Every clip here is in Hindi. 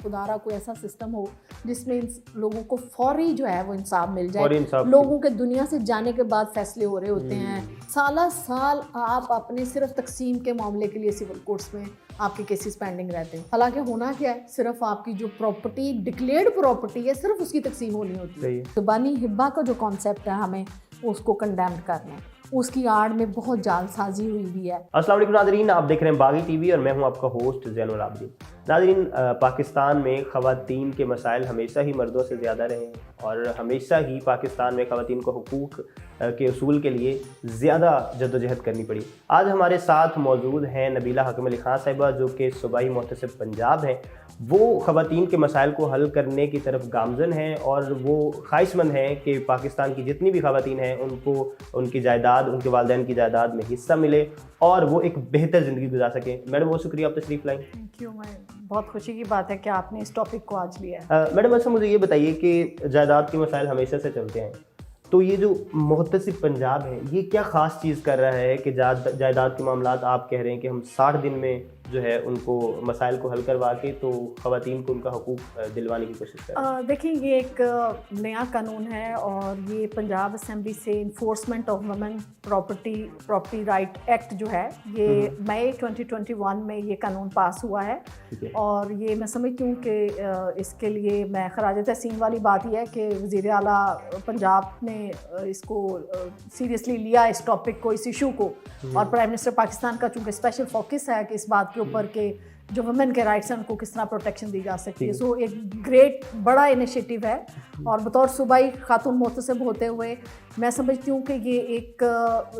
खुदारा कोई ऐसा सिस्टम हो जिसमें लोगों को फौरी जो है वो इंसाफ मिल जाए। लोगों के दुनिया से जाने के बाद फैसले हो रहे होते हैं, साल साल आप अपने सिर्फ तकसीम के मामले के लिए सिविल कोर्ट्स में आपके केसेस पेंडिंग रहते हैं। हालांकि होना क्या है, सिर्फ आपकी जो प्रॉपर्टी डिक्लेयर्ड प्रॉपर्टी है सिर्फ उसकी तकसीम होनी होती है। ज़ुबानी हिब्बा का जो कॉन्सेप्ट है हमें उसको कंडेम करना है, उसकी आड़ में बहुत जालसाजी हुई भी है। अस्सलाम वालेकुम नाज़रीन, आप देख रहे हैं बागी टीवी और मैं हूं आपका होस्ट ज़ैनुल आबिदीन। नाज़रीन, पाकिस्तान में ख़वातीन के मसाइल हमेशा ही मर्दों से ज़्यादा रहे हैं और हमेशा ही पाकिस्तान में ख़वातीन को हुकूक के उसूल के लिए ज़्यादा जद्दोजहद करनी पड़ी। आज हमारे साथ मौजूद हैं नबीला हकीम अली खान साहिबा, जो कि सूबाई मुहतसिब पंजाब हैं। वो ख़वातीन के मसाइल को हल करने की तरफ गामज़न हैं और वो ख्वाहिशमंद हैं कि पाकिस्तान की जितनी भी ख़वातीन हैं उनको उनकी जायदाद, उनके वालिदैन की जायदाद में हिस्सा मिले और वो एक बेहतर ज़िंदगी गुजार सकें। मैडम, बहुत शुक्रिया आप तशरीफ़ लाई। Thank you. मैं बहुत खुशी की बात है कि आपने इस टॉपिक को आज लिया है। मैडम, अच्छा मुझे ये बताइए कि जायदाद के मसाइल हमेशा से चलते हैं, तो ये जो मुहतसिब पंजाब है ये क्या ख़ास चीज़ कर रहा है कि जायदाद के मामलात आप कह रहे हैं कि हम 60 दिन में जो है उनको मसाइल को हल करवा के तो ख़वातीन को उनका हकूक़ दिलवाने की कोशिश कर रहे हैं? देखिए, ये एक नया कानून है और ये पंजाब असम्बली से enforcement of women property right act जो है ये मई 2021 में ये कानून पास हुआ है। और ये मैं समझती हूँ कि इसके लिए मैं खराज तहसीन वाली बात यह है कि वज़ीर आला पंजाब ने इसको सीरियसली लिया, इस टॉपिक को, इस इशू को। और प्राइम मिनिस्टर पाकिस्तान का चूँकि स्पेशल फोकस है कि इस बात के ऊपर के जो वुमेन के राइट्स हैं उनको किस तरह प्रोटेक्शन दी जा सकती है। सो एक ग्रेट बड़ा इनिशिएटिव है और बतौर सूबाई खातून मुहतसिब होते हुए मैं समझती हूँ कि ये एक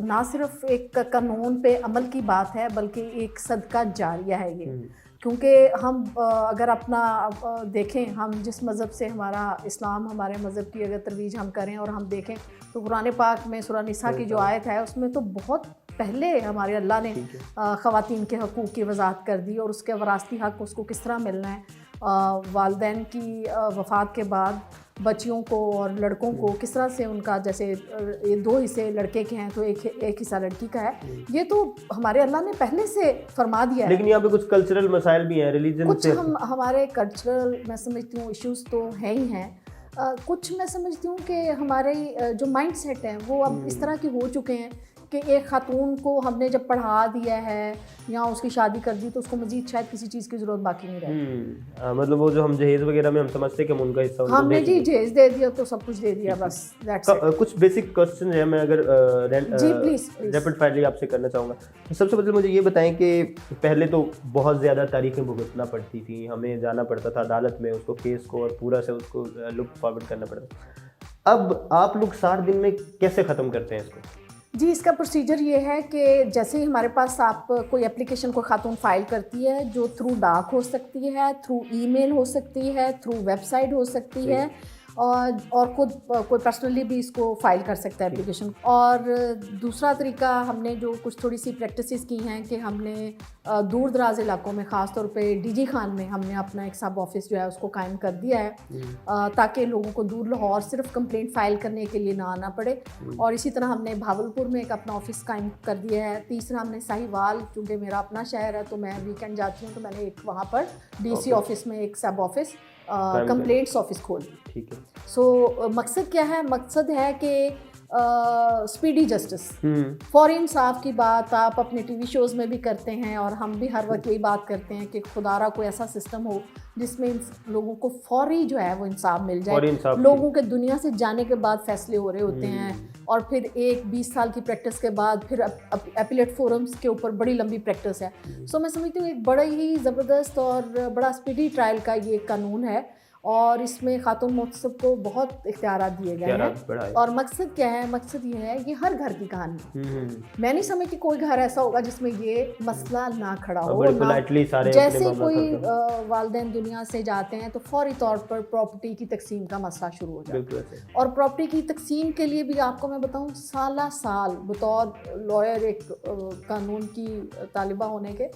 ना सिर्फ एक कानून पे अमल की बात है बल्कि एक सदका जारिया है ये। क्योंकि हम अगर अपना देखें, हम जिस मज़हब से, हमारा इस्लाम हमारे मज़हब की अगर तरवीज हम करें और हम देखें तो कुरान पाक में सूरह निसा की जो आयत है उसमें तो बहुत पहले हमारे अल्लाह ने ख़वातीन के हकूक़ की वज़ाहत कर दी और उसके वरासती हक़ उसको किस तरह मिलना है, वालिदैन की वफ़ात के बाद बच्चियों को और लड़कों को किस तरह से उनका, जैसे ये 2 हिस्से लड़के के हैं तो एक हिस्सा लड़की का है, ये तो हमारे अल्लाह ने पहले से फरमा दिया है। लेकिन यहाँ पे कुछ कल्चरल मसाइल भी हैं, रिलीजन कुछ हमारे कल्चरल मैं समझती हूँ इश्यूज़ तो हैं ही हैं। कुछ मैं समझती हूँ कि हमारे जो माइंड सेट हैं वो अब इस तरह के हो चुके हैं कि एक खातून को हमने जब पढ़ा दिया है या उसकी शादी कर दी तो उसको मजीद शायद किसी चीज़ की ज़रूरत बाकी नहीं रहती। मतलब वो जो हम जहेज़ वगैरह में हम समझते हैं कि हम उनका हिस्सा हमने जी जहेज़ दे दिया तो सब कुछ दे दिया, बस दैट्स इट। कुछ बेसिक क्वेश्चन है, मैं अगर जी प्लीज़ रैपिड फायरली आपसे करना चाहूँगा। तो सबसे पहले मुझे ये बताएं कि पहले तो बहुत ज़्यादा तारीखें भुगतना पड़ती थी, हमें जाना पड़ता था अदालत में, उसको केस को और पूरा से उसको लुक फॉरवर्ड करना पड़ता था। अब आप लोग 60 दिन में कैसे ख़त्म करते हैं इसको? जी, इसका प्रोसीजर ये है कि जैसे ही हमारे पास आप कोई एप्लीकेशन को खातून फाइल करती है, जो थ्रू डाक हो सकती है, थ्रू ईमेल हो सकती है, थ्रू वेबसाइट हो सकती है और खुद कोई पर्सनली भी इसको फाइल कर सकता है एप्लीकेशन। और दूसरा तरीका, हमने जो कुछ थोड़ी सी प्रैक्टिसेस की हैं कि हमने दूर दराज इलाकों में, ख़ास तौर पे डीजी खान में हमने अपना एक सब ऑफिस जो है उसको कायम कर दिया है ताकि लोगों को दूर लाहौर सिर्फ कंप्लेंट फ़ाइल करने के लिए ना आना पड़े। और इसी तरह हमने भावलपुर में एक अपना ऑफिस कायम कर दिया है। तीसरा, हमने साहिवाल, क्योंकि मेरा अपना शहर है तो मैं वीकेंड जाती हूँ तो मैंने एक वहाँ पर डीसी ऑफिस में एक सब ऑफिस कंप्लेंट्स ऑफिस खोल दी। ठीक है। सो मकसद क्या है? मकसद है कि स्पीडी जस्टिस, फौरी इंसाफ की बात आप अपने टीवी शोज़ में भी करते हैं और हम भी हर वक्त यही बात करते हैं कि खुदारा कोई ऐसा सिस्टम हो जिसमें लोगों को फौरी जो है वो इंसाफ मिल जाए। लोगों के दुनिया से जाने के बाद फैसले हो रहे होते हैं और फिर एक 20 साल की प्रैक्टिस के बाद फिर अपीलेट फोरम्स के ऊपर बड़ी लंबी प्रैक्टिस है। सो मैं समझती हूँ एक बड़ा ही ज़बरदस्त और बड़ा स्पीडी ट्रायल का ये कानून है और इसमें खातून मुहतसिब को बहुत इख्तियारात दिए गए हैं। और मकसद क्या है? मकसद ये है, ये हर घर की कहानी। मैं नहीं समझती कोई घर ऐसा होगा जिसमें ये मसला ना खड़ा हो। जैसे कोई वालिदैन दुनिया से जाते हैं तो फौरी तौर पर प्रॉपर्टी की तकसीम का मसला शुरू हो जाता है। और प्रॉपर्टी की तकसीम के लिए भी आपको मैं बताऊँ, साल बतौर लॉयर, एक कानून की तालिबा होने के,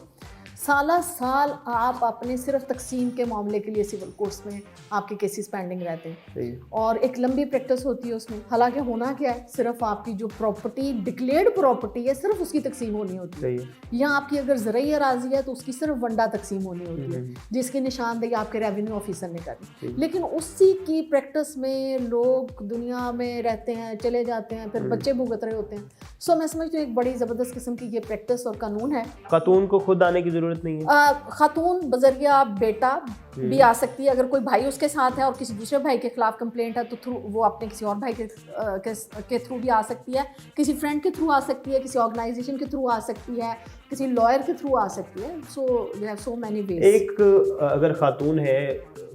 साला साल आप अपने सिर्फ तकसीम के मामले के लिए सिविल कोर्ट्स में आपके केसेस पेंडिंग रहते हैं सही और एक लंबी प्रैक्टिस होती है उसमें। हालांकि होना क्या है, सिर्फ आपकी जो प्रॉपर्टी डिक्लेयर्ड प्रॉपर्टी है सिर्फ उसकी तकसीम होनी होती है। या आपकी अगर ज़रई अराजी है तो उसकी सिर्फ वंडा तकसीम होनी होती है जिसकी निशानदेही आपके रेवेन्यू ऑफिसर ने करनी। लेकिन उसी की प्रैक्टिस में लोग दुनिया में रहते हैं, चले जाते हैं, फिर बच्चे भुगत रहे होते हैं। सो मैं समझती हूँ एक बड़ी ज़बरदस्त किस्म की ये प्रैक्टिस और कानून है। खातून को खुद आने की ज़रूरत नहीं है, खातून बजरिया बेटा भी आ सकती है। अगर कोई भाई उसके साथ है और किसी दूसरे भाई के खिलाफ कंप्लेंट है तो थ्रू वो अपने किसी और भाई के थ्रू भी आ सकती है, किसी फ्रेंड के थ्रू आ सकती है, किसी ऑर्गेनाइजेशन के थ्रू आ सकती है, किसी लॉयर के थ्रू आ सकती है। So we have so many ways. एक अगर खातून है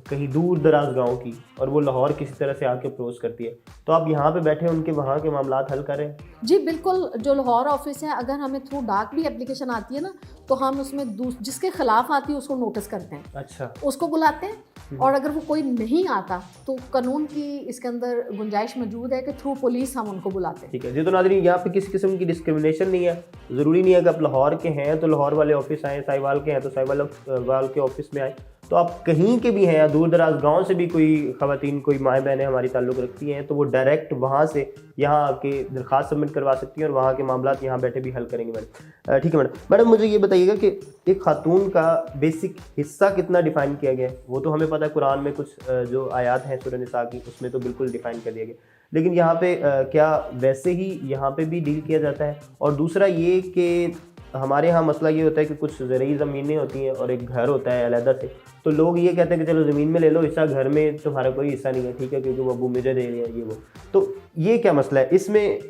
कहीं दूर दराज गांव की और वो लाहौर किसी तरह से आके अप्रोच करती है तो आप यहाँ पे बैठे उनके वहाँ के मामलात हल करें? जी बिल्कुल, जो लाहौर ऑफिस है, अगर हमें थ्रू डाक भी एप्लीकेशन आती है ना तो हम उसमें जिसके खिलाफ आती है उसको नोटिस करते हैं। अच्छा, उसको बुलाते हैं और अगर वो कोई नहीं आता तो कानून की इसके अंदर गुंजाइश मौजूद है कि थ्रू पुलिस हम उनको बुलाते हैं। ठीक है जी। तो नाज़रीन, यहाँ पे किसी किस्म की डिस्क्रिमिनेशन नहीं है। ज़रूरी नहीं है कि आप लाहौर के हैं तो लाहौर वाले ऑफिस आएँ, साहिवाल के हैं तो साहिवाल के ऑफिस में आए। तो आप कहीं के भी हैं या दूर दराज गांव से भी कोई ख़वातीन, कोई माएँ बहनें हमारी ताल्लुक़ रखती हैं तो वो डायरेक्ट वहाँ से यहाँ आके दरख्वास्त सबमिट करवा सकती हैं और वहाँ के मामलात यहाँ बैठे भी हल करेंगे मैडम। ठीक है मैडम, मुझे ये बताइएगा कि एक खातून का बेसिक हिस्सा कितना डिफ़ाइन किया गया है? वो तो हमें पता है, कुरान में कुछ जो आयात हैं सूरह निसा की उसमें तो बिल्कुल डिफ़ाइन कर दिया गया, लेकिन यहाँ पे क्या वैसे ही यहाँ पे भी डील किया जाता है? और दूसरा ये कि हमारे यहाँ मसला ये होता है कि कुछ ज़रूरी ज़मीनें होती हैं और एक घर होता है अलहदा से, तो लोग ये कहते हैं कि चलो ज़मीन में ले लो हिस्सा, घर में तुम्हारा कोई हिस्सा नहीं है, ठीक है, क्योंकि वो अबू मुझे दे रहे हैं ये वो। तो ये क्या मसला है?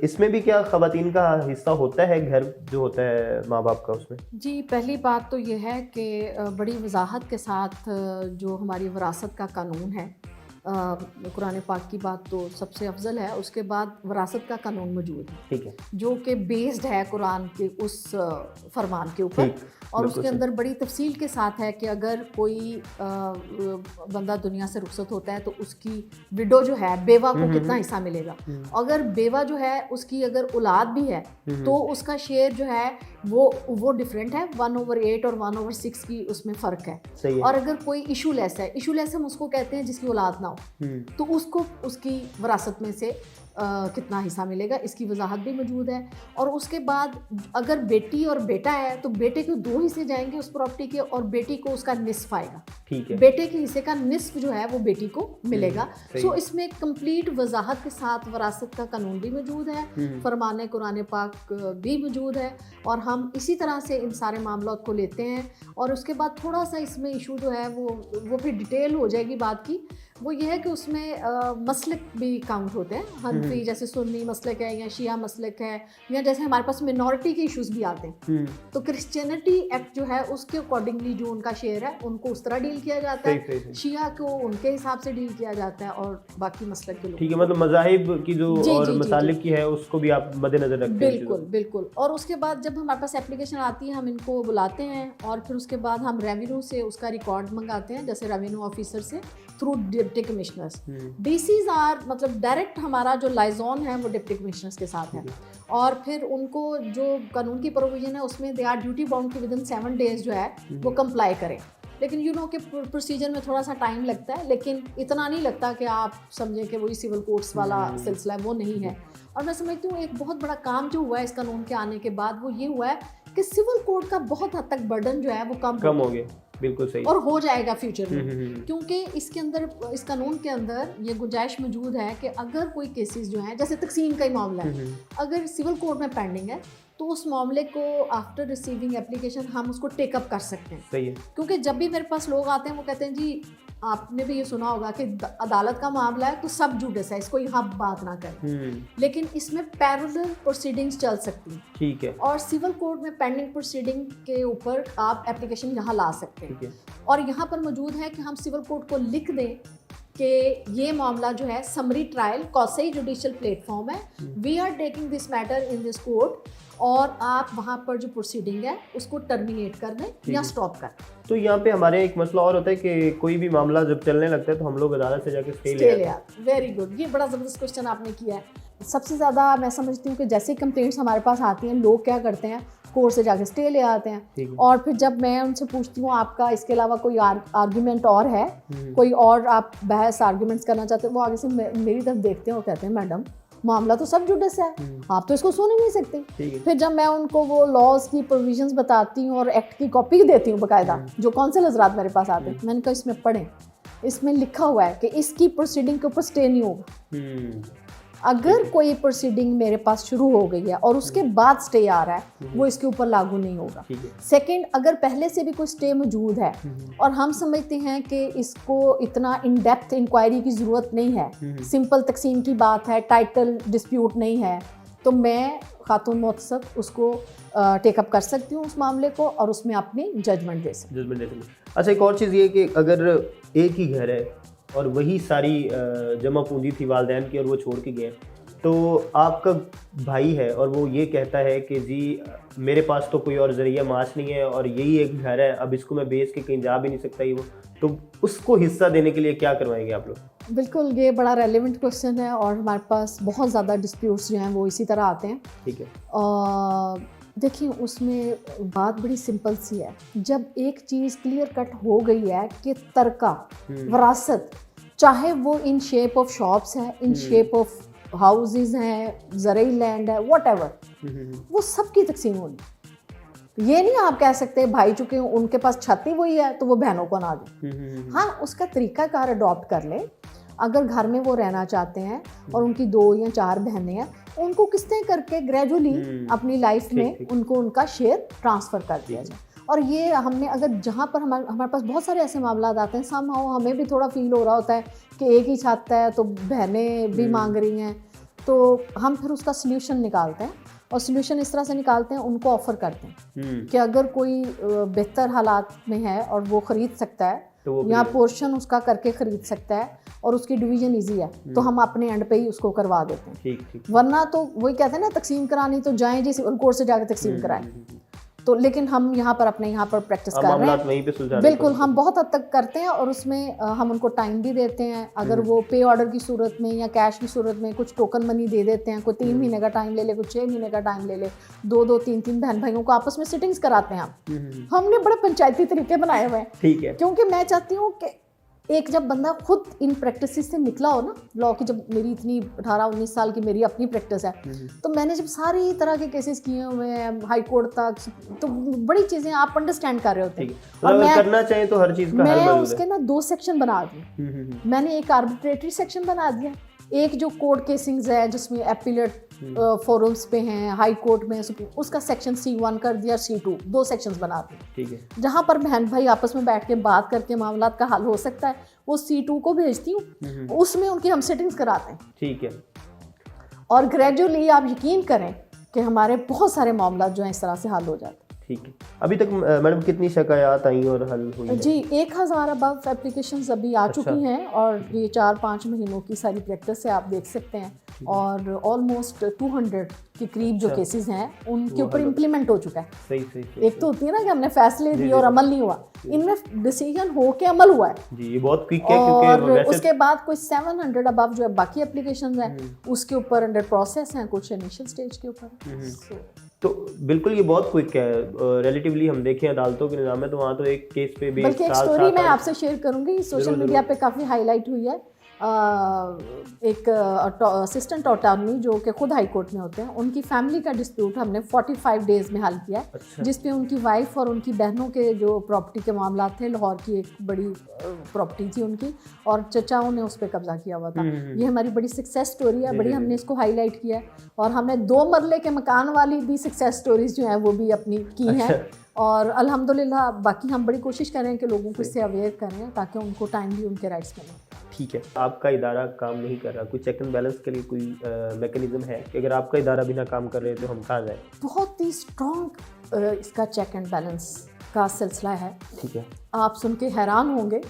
इसमें भी क्या ख़वातीन का हिस्सा होता है, घर जो होता है माँ बाप का उसमें? जी, पहली बात तो ये है कि बड़ी वजाहत के साथ जो हमारी विरासत का कानून है, कुरान पाक की बात तो सबसे अफजल है, उसके बाद विरासत का कानून मौजूद है, ठीक है, जो कि बेस्ड है कुरान के उस फरमान के ऊपर और उसके अंदर बड़ी तफसील के साथ है कि अगर कोई बंदा दुनिया से रुखसत होता है तो उसकी विडो जो है, बेवा को कितना हिस्सा मिलेगा। अगर बेवा जो है उसकी अगर औलाद भी है तो उसका शेयर जो है वो डिफरेंट है, 1/8 और 1/6 की उसमें फ़र्क है। और अगर कोई इशू लेस है, इशू लेस हम उसको कहते हैं जिसकी औलाद ना हो, तो उसको उसकी विरासत में से कितना हिस्सा मिलेगा, इसकी वजाहत भी मौजूद है। और उसके बाद अगर बेटी और बेटा है तो बेटे को 2 हिस्से जाएंगे उस प्रॉपर्टी के और बेटी को उसका निस्फ आएगा, ठीक है, बेटे के हिस्से का निस्फ जो है वो बेटी को मिलेगा। सो इसमें कंप्लीट वजाहत के साथ विरासत का कानून भी मौजूद है, फरमान कुरान पाक भी मौजूद है और हम इसी तरह से इन सारे मामलों को लेते हैं। और उसके बाद थोड़ा सा इसमें इशू जो है वो फिर डिटेल हो जाएगी बात की, वो ये है कि उसमें मसलक भी काउंट होते हैं, हनफी जैसे सुन्नी मसलक है या शिया मसलक है, या जैसे हमारे पास मिनॉरिटी के इश्यूज भी आते हैं तो क्रिश्चियनिटी एक्ट जो है उसके अकॉर्डिंगली जो उनका शेयर है उनको उस तरह डील किया जाता है, शिया को उनके हिसाब से डील किया जाता है और बाकी मसलक के लोग, ठीक है, मतलब मज़ाहिब की जो और मसालिक की है उसको भी आप मद्देनजर रखते हैं। बिल्कुल बिल्कुल। और उसके बाद जब हमारे पास एप्लीकेशन आती है हम इनको बुलाते हैं और फिर उसके बाद हम रेवेन्यू से उसका रिकॉर्ड मंगाते हैं, जैसे रेवेन्यू ऑफिसर से through deputy commissioners. DCs are मतलब डायरेक्ट हमारा जो लाइजॉन है वो डिप्टी कमिश्नर्स के साथ है और फिर उनको जो कानून की प्रोविजन है उसमें दे आर ड्यूटी बाउंड कि विदिन 7 डेज जो है वो कंप्लाई करें। लेकिन यू नो कि प्रोसीजर में थोड़ा सा टाइम लगता है, लेकिन इतना नहीं लगता कि आप समझें कि वही सिविल कोर्ट्स वाला सिलसिला है, वो नहीं है। और मैं समझती हूँ एक बहुत बड़ा काम जो हुआ है इस कानून के आने के बाद वो ये हुआ है कि सिविल कोर्ट का बहुत हद तक बर्डन जो है वो कम हो गया। बिल्कुल सही। और हो जाएगा फ्यूचर में, क्योंकि इसके अंदर, इस कानून के अंदर ये गुंजाइश मौजूद है कि अगर कोई केसेस जो हैं, जैसे तकसीम का ही मामला है, अगर सिविल कोर्ट में पेंडिंग है तो उस मामले को आफ्टर रिसीविंग एप्लीकेशन हम उसको टेकअप कर सकते हैं। सही है। क्योंकि जब भी मेरे पास लोग आते हैं वो कहते हैं जी आपने भी ये सुना होगा कि अदालत का मामला है तो सब जुडिस है, इसको यहाँ बात ना करें, लेकिन इसमें पैरेलल प्रोसीडिंग्स चल सकती हैं, ठीक है, और सिविल कोर्ट में पेंडिंग प्रोसीडिंग के ऊपर आप एप्लीकेशन यहाँ ला सकते हैं। और यहाँ पर मौजूद है कि हम सिविल कोर्ट को लिख दें कि ये मामला जो है summary trial quasi judicial platform है, we are taking this matter in this court, और आप वहाँ पर जो प्रोसीडिंग है उसको टर्मिनेट कर दें या स्टॉप कर दें। तो यहाँ पे हमारे एक मसला और होता है कि कोई भी मामला जब चलने लगता है तो हम लोग अदालत से जाके स्टे ले आते हैं। वेरी गुड, ये बड़ा ज़बरदस्त क्वेश्चन आपने किया है। सबसे ज़्यादा मैं समझती हूँ कि जैसे कंप्लेंट्स हमारे पास आती हैं लोग क्या करते हैं, कोर्ट से जाके स्टे ले आते हैं। ठीक है। और फिर जब मैं उनसे पूछती हूँ आपका इसके अलावा कोई आर्ग्यूमेंट और है, कोई और आप बहस आर्ग्यूमेंट्स करना चाहते हैं, वो आगे से मेरी तरफ देखते हैं और कहते हैं मैडम मामला तो सब जुडिस है, आप तो इसको सुन ही नहीं सकते। फिर जब मैं उनको वो लॉज की प्रोविजंस बताती हूँ और एक्ट की कॉपी देती हूँ बाकायदा, जो कौंसिल हजरात मेरे पास आते हैं, मैंने कहा इसमें पढ़ें, इसमें लिखा हुआ है कि इसकी प्रोसीडिंग के ऊपर स्टे नहीं होगा। अगर कोई प्रोसीडिंग मेरे पास शुरू हो गई है और उसके बाद स्टे आ रहा है, वो इसके ऊपर लागू नहीं होगा। सेकंड, अगर पहले से भी कोई स्टे मौजूद है और हम समझते हैं कि इसको इतना इन डेप्थ इंक्वायरी की ज़रूरत नहीं है, सिंपल तकसीम की बात है, टाइटल डिस्प्यूट नहीं है, तो मैं खातून मोहतसब उसको टेकअप कर सकती हूँ उस मामले को और उसमें अपनी जजमेंट दे सकती हूँ। अच्छा, एक और चीज़ ये कि अगर एक ही घर है और वही सारी जमा पूंजी थी वालिदैन की और वो छोड़ के गए, तो आपका भाई है और वो ये कहता है कि जी मेरे पास तो कोई और ज़रिया माश नहीं है और यही एक घर है, अब इसको मैं बेच के कहीं जा भी नहीं सकता, ये वो, तो उसको हिस्सा देने के लिए क्या करवाएंगे आप लोग? बिल्कुल, ये बड़ा रेलेवेंट क्वेश्चन है और हमारे पास बहुत ज़्यादा डिस्प्यूट्स जो हैं वो इसी तरह आते हैं। ठीक है। देखिए, उसमें बात बड़ी सिंपल सी है। जब एक चीज़ क्लियर कट हो गई है कि तरका वरासत, चाहे वो इन शेप ऑफ शॉप्स है, इन शेप ऑफ हाउसेस हैं, ज़रई लैंड है, व्हाटएवर, वो सबकी तकसीम होगी। ये नहीं आप कह सकते भाई चुके उनके पास छत ही वही है तो वो बहनों को ना दें। हाँ, उसका तरीकाकार अडॉप्ट कर लें। अगर घर में वो रहना चाहते हैं और उनकी 2 या 4 बहनें हैं, उनको किस्तें करके ग्रेजुअली अपनी लाइफ में उनको उनका शेयर ट्रांसफ़र कर दिया जाए। और ये हमने अगर जहाँ पर हमारे पास बहुत सारे ऐसे मामला आते हैं, समहाउ हमें भी थोड़ा फील हो रहा होता है कि एक ही छत है तो बहनें भी मांग रही हैं, तो हम फिर उसका सल्यूशन निकालते हैं और सल्यूशन इस तरह से निकालते हैं, उनको ऑफ़र करते हैं कि अगर कोई बेहतर हालात में है और वो ख़रीद सकता है या पोर्शन उसका करके ख़रीद सकता है और उसकी डिवीज़न इजी है, तो हम अपने एंड पे ही उसको करवा देते हैं। ठीक। वरना तो वही कहते हैं ना, तकसीम करानी तो जाएं जी सिविल कोर्ट से जाकर तकसीम कराएं। तो लेकिन हम यहाँ पर अपने यहाँ पर प्रैक्टिस कर रहे हैं, वहीं पे सुलझाने बिल्कुल हम बहुत हद तक करते हैं और उसमें हम उनको टाइम भी देते हैं। अगर वो पे ऑर्डर की सूरत में या कैश की सूरत में कुछ टोकन मनी दे देते हैं, कोई 3 महीने का टाइम ले ले, कोई 6 महीने का टाइम ले ले, 2-2 3-3 बहन भाइयों को आपस में सिटिंग्स कराते हैं। हमने बड़े पंचायती तरीके बनाए हुए हैं। ठीक है। क्योंकि मैं चाहती हूँ कि एक जब बंदा खुद इन प्रैक्टिस से निकला हो ना, लॉ की, जब मेरी इतनी 18-19 साल की मेरी अपनी प्रैक्टिस है, तो मैंने जब सारी तरह के केसेस किए हुए हैं हाई कोर्ट तक, तो बड़ी चीज़ें आप अंडरस्टैंड कर रहे होते हैं। और मैं करना चाहे तो हर चीज़ का हल मैं उसके ना 2 सेक्शन बना दिए। मैंने एक आर्बिट्रेटरी सेक्शन बना दिया, एक जो कोर्ट केसिंग्स है जिसमें एपीलेट फोरम्स पे हैं, हाई कोर्ट में, उसका सेक्शन C1 कर दिया, C2, 2 सेक्शंस बना दिए। ठीक है। जहाँ पर बहन भाई आपस में बैठ के बात करके मामला का हल हो सकता है, वो C2 को भेजती हूँ, उसमें उनकी हम सेटिंग्स कराते हैं। ठीक है। और ग्रेजुअली आप यकीन करें कि हमारे बहुत सारे मामला जो हैं इस तरह से हल हो जाते हैं। ठीक है। अभी तक मैडम कितनी शिकायत आई और हल हुई? जी 1000 अबव एप्लीकेशंस अभी आ चुकी हैं और ये 4-5 महीनों की सारी प्रैक्टिस है, आप देख सकते हैं। और ऑलमोस्ट 200 के करीब जो केसेस हैं उनके ऊपर इम्प्लीमेंट हो चुका है। सही। एक तो होती है ना कि हमने फैसले दिए और अमल नहीं हुआ, इनमें डिसीजन हो के अमल हुआ है जी, ये बहुत क्विक है। और उसके बाद कोई 700 अबव जो है बाकी एप्लीकेशन हैं उसके ऊपर अंडर प्रोसेस हैं, कुछ इनिशियल स्टेज के ऊपर। तो बिल्कुल ये बहुत क्विक है रिलेटिवली। हम देखें अदालतों के निज़ाम में तो वहाँ तो एक केस पे भी बल्कि एक स्टोरी मैं आपसे शेयर करूँगी, सोशल मीडिया पे काफ़ी हाईलाइट हुई है। एक असिस्टेंट अटॉर्नी जो कि खुद हाई कोर्ट में होते हैं, उनकी फैमिली का डिस्प्यूट हमने 45 डेज़ में हल किया है। अच्छा। जिसपे उनकी वाइफ और उनकी बहनों के जो प्रॉपर्टी के मामला थे, लाहौर की एक बड़ी प्रॉपर्टी थी उनकी और चचाओं ने उस पर कब्जा किया हुआ था। ये हमारी बड़ी सक्सेस स्टोरी है, बड़ी हमने इसको हाईलाइट किया है और हमने 2 मरले के मकान वाली भी सक्सेस स्टोरीज जो हैं वो भी अपनी की हैं। और अल्हम्दुलिल्लाह बाकी हम बड़ी कोशिश कर रहे हैं कि लोगों को इससे अवेयर करें ताकि उनको टाइमली उनके राइट्स मिलें। ठीक है। आपका इदारा काम नहीं कर रहा, कोई चेक एंड बैलेंस के लिए कोई मैकेनिज्म है कि अगर आपका इदारा भी ना काम कर रहे तो हम कहाँ जाएं? बहुत ही स्ट्रॉन्ग इसका चेक एंड बैलेंस का सिलसिला है। ठीक है। आप सुन के हैरान होंगे,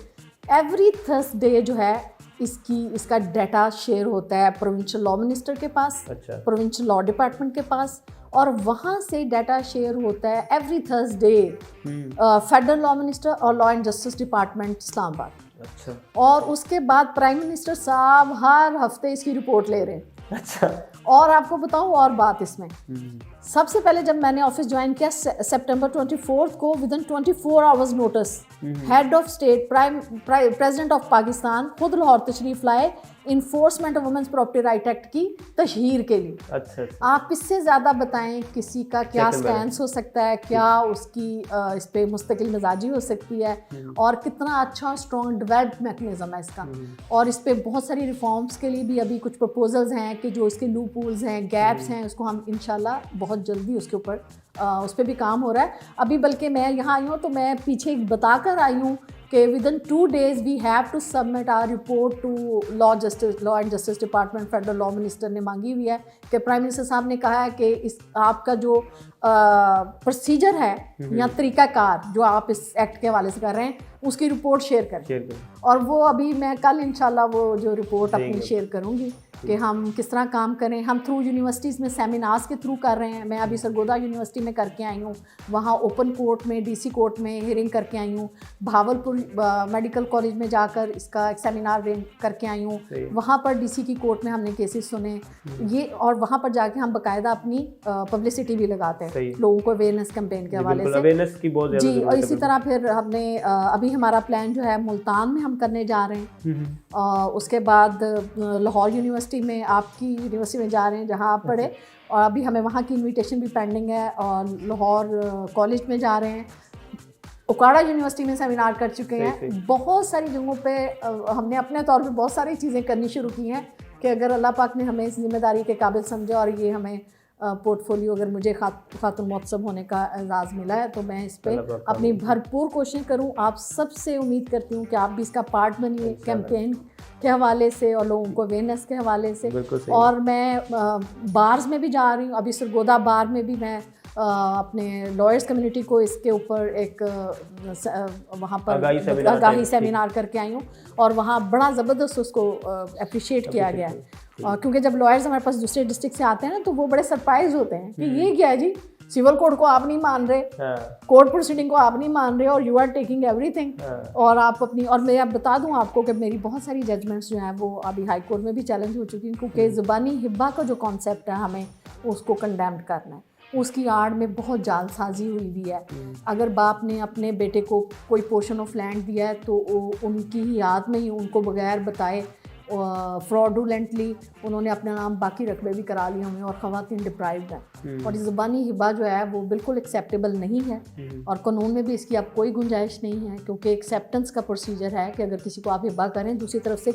एवरी थर्सडे जो है इसका डाटा शेयर होता है प्रोविंशियल लॉ मिनिस्टर के पास। अच्छा। प्रोविंशियल लॉ डिपार्टमेंट के पास, और वहाँ से डाटा शेयर होता है every Thursday federal law minister और law and justice department Islamabad. अच्छा। और उसके बाद प्राइम मिनिस्टर साहब हर हफ्ते इसकी रिपोर्ट ले रहे हैं। अच्छा। और आपको बताऊं और बात इसमें, सबसे पहले जब मैंने ऑफिस ज्वाइन किया सितंबर 24 को, within 24 hours notice head of state president of Pakistan खुद लाहौर तशरीफ लाए enforcement of women's property right act की तशहीर के लिए। अच्छा। आप इससे ज़्यादा बताएं किसी का क्या स्टैंस हो सकता है, क्या उसकी इस पे मुस्तकिल मिजाजी हो सकती है, और कितना अच्छा स्ट्रॉन्ग डेवलप्ड मैकेनिज्म है इसका। और इस पे बहुत सारी रिफॉर्म्स के लिए भी अभी कुछ प्रपोजल्स हैं कि जो इसके लूप होल्स हैं, गैप्स हैं, उसको हम इंशाल्लाह बहुत जल्दी उसके ऊपर उस पर भी काम हो रहा है। अभी बल्कि मैं यहाँ आई हूँ तो मैं पीछे बता कर आई हूँ कि within 2 days we have to submit our report to law and justice department. Federal law minister ने मांगी हुई है कि प्राइम मिनिस्टर साहब ने कहा है कि इस आपका जो प्रोसीजर है या तरीक़ाकार जो आप इस एक्ट के हवाले से कर रहे हैं उसकी रिपोर्ट शेयर करें। और वो अभी मैं कल इंशाल्लाह वो जो रिपोर्ट अपनी शेयर करूँगी कि हम किस तरह काम करें। हम थ्रू यूनिवर्सिटीज़ में सेमिनार्स के थ्रू कर रहे हैं। मैं अभी सरगोदा यूनिवर्सिटी में करके आई हूँ, वहाँ ओपन कोर्ट में डीसी कोर्ट में हियरिंग करके आई हूँ। भावलपुर मेडिकल कॉलेज में जाकर इसका एक सेमिनार करके आई हूँ, वहाँ पर डीसी की कोर्ट में हमने केसेस सुने ये, और वहाँ पर जाके हम बाकायदा अपनी पब्लिसिटी भी लगाते हैं लोगों को अवेयरनेस कैंपेन के हवाले से अवेयरनेस की बहुत जी। और इसी तरह फिर हमने अभी हमारा प्लान जो है मुल्तान में हम करने जा रहे हैं, उसके बाद लाहौर यूनिवर्सिटी में, आपकी यूनिवर्सिटी में जा रहे हैं जहां आप पढ़े, और अभी हमें वहां की इनविटेशन भी पेंडिंग है, और लाहौर कॉलेज में जा रहे हैं, उकाड़ा यूनिवर्सिटी में सेमिनार कर चुके हैं। बहुत सारी जगहों पे हमने अपने तौर पे बहुत सारी चीज़ें करनी शुरू की हैं कि अगर अल्लाह पाक ने हमें इस जिम्मेदारी के काबिल समझा और ये हमें पोर्टफोलियो अगर मुझे खातून महोत्सव होने का एजाज़ मिला है तो मैं इस पे अपनी भरपूर कोशिश करूं। आप सबसे उम्मीद करती हूं कि आप भी इसका पार्ट बनिए कैंपेन के हवाले से और लोगों को अवेयरनेस के हवाले से। और मैं बार्स में भी जा रही हूं, अभी सरगोदा बार में भी मैं अपने लॉयर्स कम्युनिटी को इसके ऊपर एक वहाँ पर आगाही सेमिनार करके आई हूँ, और वहाँ बड़ा ज़बरदस्त उसको अप्रिशिएट किया गया है। क्योंकि जब लॉयर्स हमारे पास दूसरे डिस्ट्रिक्ट से आते हैं ना तो वो बड़े सरप्राइज होते हैं कि ये क्या है जी, सिविल कोड को आप नहीं मान रहे, कोर्ट प्रोसीडिंग को आप नहीं मान रहे, और यू आर टेकिंग एवरीथिंग। और आप अपनी, और मैं अब बता दूं आपको कि मेरी बहुत सारी जजमेंट्स जो हैं वो अभी हाई कोर्ट में भी चैलेंज हो चुकी हैं, क्योंकि ज़ुबानी हिब्बा का जो कॉन्सेप्ट है हमें उसको कंडेम्ड करना है, उसकी आड़ में बहुत जालसाजी हुई हुई है। अगर बाप ने अपने बेटे को कोई पोर्शन ऑफ लैंड दिया है तो उनकी ही याद में ही उनको बगैर बताए फ्रॉडुलेंटली उन्होंने अपना नाम बाकी रकबे भी करा लिए हुए और ख़वातीन डिप्राइव्ड हैं। और ज़ुबानी हिबा जो है वो बिल्कुल एक्सेप्टेबल नहीं है, और कानून में भी इसकी अब कोई गुंजाइश नहीं है, क्योंकि एक्सेप्टेंस का प्रोसीजर है कि अगर किसी को आप हिबा करें दूसरी तरफ से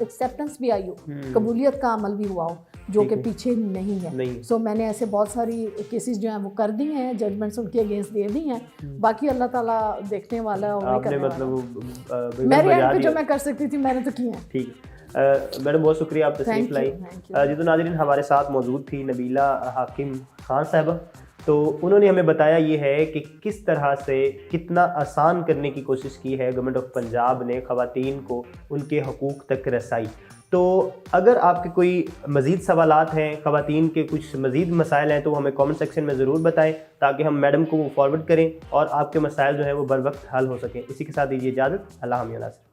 एक्सेप्टेंस भी आई हो, कबूलियत का अमल भी हुआ हो, जो कि पीछे नहीं है। सो मैंने ऐसे बहुत सारी केसेस जो हैं वो कर दी हैं, जजमेंट्स उनके अगेंस्ट दे दी हैं, बाकी अल्लाह ताला देखने वाला है। मेरे एंड पे जो मैं कर सकती थी मैंने तो किया है। ठीक है मैडम, बहुत शुक्रिया आप तशरीफ लाई। जी तो नाज़रीन, हमारे साथ मौजूद थी नबीला हाकिम खान साहिबा, तो उन्होंने हमें बताया ये है कि किस तरह से कितना आसान करने की कोशिश की है गवर्नमेंट ऑफ पंजाब ने ख़वातीन को उनके हकूक़ तक रसाई। तो अगर आपके कोई मज़ीद सवालात हैं, ख़वातीन के कुछ मज़ीद मसाइल हैं, तो हमें कमेंट सेक्शन में ज़रूर बताएं ताकि हम मैडम को फॉरवर्ड करें और आपके मसाइल जो हैं वो बर वक्त हल हो सकें। इसी के साथ दीजिए इजाज़त। अल्लाह हाफ़िज़।